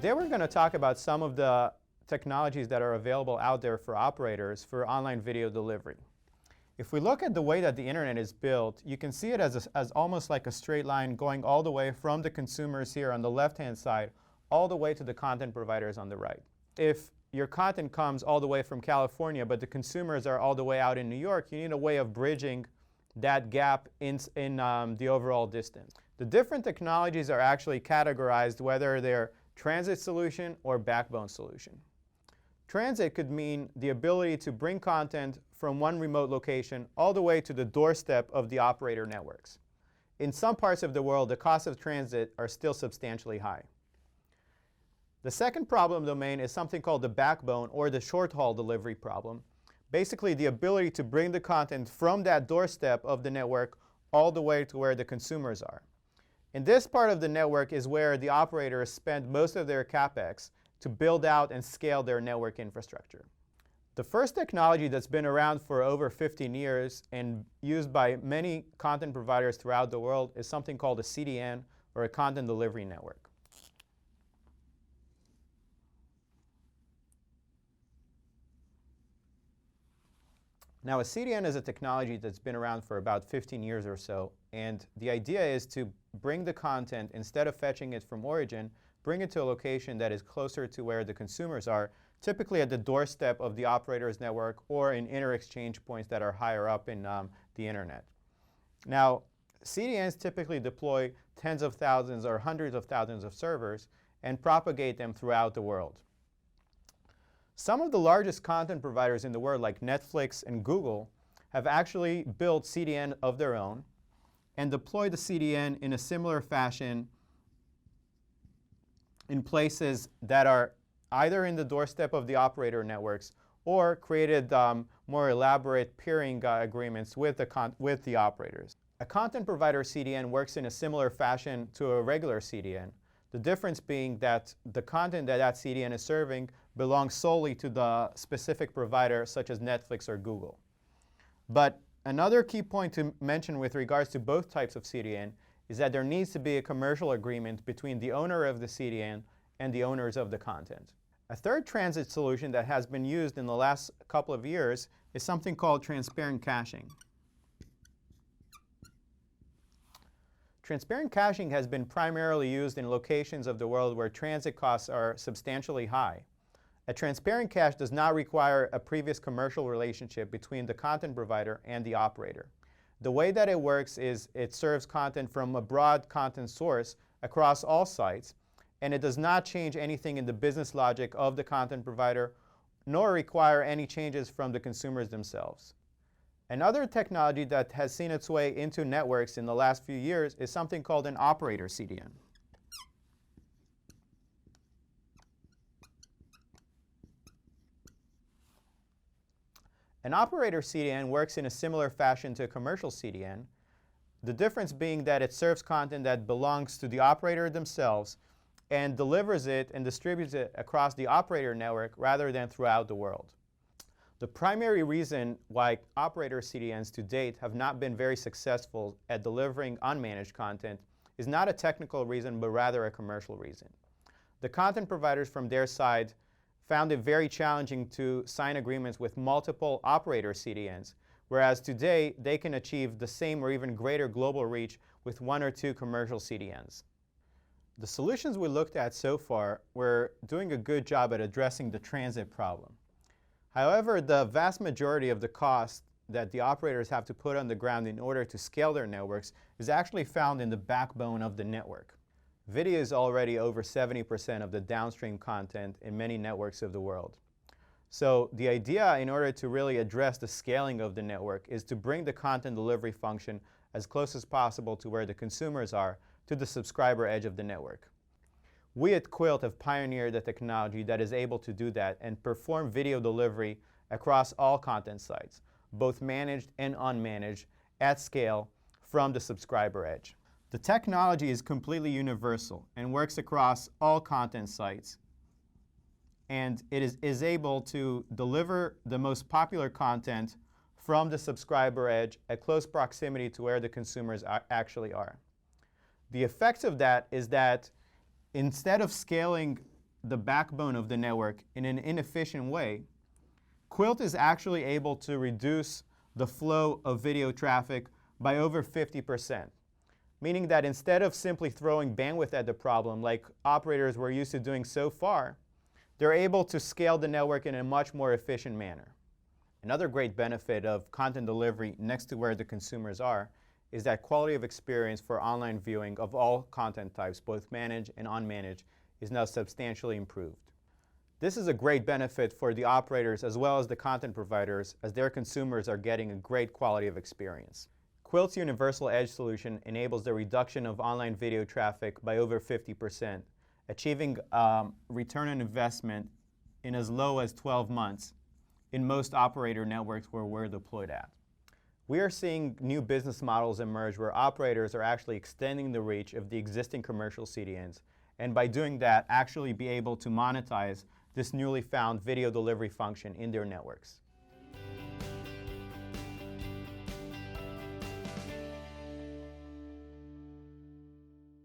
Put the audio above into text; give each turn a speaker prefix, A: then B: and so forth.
A: Today we're going to talk about some of the technologies that are available out there for operators for online video delivery. If we look at the way that the internet is built, you can see it as almost like a straight line going all the way from the consumers here on the left-hand side all the way to the content providers on the right. If your content comes all the way from California, but the consumers are all the way out in New York, you need a way of bridging that gap in the overall distance. The different technologies are actually categorized whether they're transit solution or backbone solution. Transit could mean the ability to bring content from one remote location all the way to the doorstep of the operator networks. In some parts of the world, the costs of transit are still substantially high. The second problem domain is something called the backbone or the short-haul delivery problem. Basically, the ability to bring the content from that doorstep of the network all the way to where the consumers are. In this part of the network is where the operators spend most of their CapEx to build out and scale their network infrastructure. The first technology that's been around for over 15 years and used by many content providers throughout the world is something called a CDN, or a content delivery network. Now, a CDN is a technology that's been around for about 15 years or so, and the idea is to bring the content, instead of fetching it from origin, bring it to a location that is closer to where the consumers are, typically at the doorstep of the operator's network or in inter-exchange points that are higher up in the internet. Now, CDNs typically deploy tens of thousands or hundreds of thousands of servers and propagate them throughout the world. Some of the largest content providers in the world, like Netflix and Google, have actually built CDN of their own and deployed the CDN in a similar fashion in places that are either in the doorstep of the operator networks or created more elaborate peering agreements with the operators. A content provider CDN works in a similar fashion to a regular CDN. The difference being that the content that CDN is serving belongs solely to the specific provider, such as Netflix or Google. But another key point to mention with regards to both types of CDN is that there needs to be a commercial agreement between the owner of the CDN and the owners of the content. A third transit solution that has been used in the last couple of years is something called transparent caching. Transparent caching has been primarily used in locations of the world where transit costs are substantially high. A transparent cache does not require a previous commercial relationship between the content provider and the operator. The way that it works is it serves content from a broad content source across all sites, and it does not change anything in the business logic of the content provider, nor require any changes from the consumers themselves. Another technology that has seen its way into networks in the last few years is something called an operator CDN. An operator CDN works in a similar fashion to a commercial CDN, the difference being that it serves content that belongs to the operator themselves and delivers it and distributes it across the operator network rather than throughout the world. The primary reason why operator CDNs to date have not been very successful at delivering unmanaged content is not a technical reason, but rather a commercial reason. The content providers from their side found it very challenging to sign agreements with multiple operator CDNs, whereas today they can achieve the same or even greater global reach with one or two commercial CDNs. The solutions we looked at so far were doing a good job at addressing the transit problem. However, the vast majority of the cost that the operators have to put on the ground in order to scale their networks is actually found in the backbone of the network. Video is already over 70% of the downstream content in many networks of the world. So the idea, in order to really address the scaling of the network, is to bring the content delivery function as close as possible to where the consumers are, to the subscriber edge of the network. We at Qwilt have pioneered a technology that is able to do that and perform video delivery across all content sites, both managed and unmanaged, at scale from the subscriber edge. The technology is completely universal and works across all content sites, and it is able to deliver the most popular content from the subscriber edge at close proximity to where the consumers actually are. The effects of that is that instead of scaling the backbone of the network in an inefficient way, Qwilt is actually able to reduce the flow of video traffic by over 50%, meaning that instead of simply throwing bandwidth at the problem like operators were used to doing so far, they're able to scale the network in a much more efficient manner. Another great benefit of content delivery next to where the consumers are is that quality of experience for online viewing of all content types, both managed and unmanaged, is now substantially improved. This is a great benefit for the operators as well as the content providers, as their consumers are getting a great quality of experience. Qwilt's Universal Edge solution enables the reduction of online video traffic by over 50%, achieving return on investment in as low as 12 months in most operator networks where we're deployed at. We are seeing new business models emerge where operators are actually extending the reach of the existing commercial CDNs, and by doing that, actually be able to monetize this newly found video delivery function in their networks.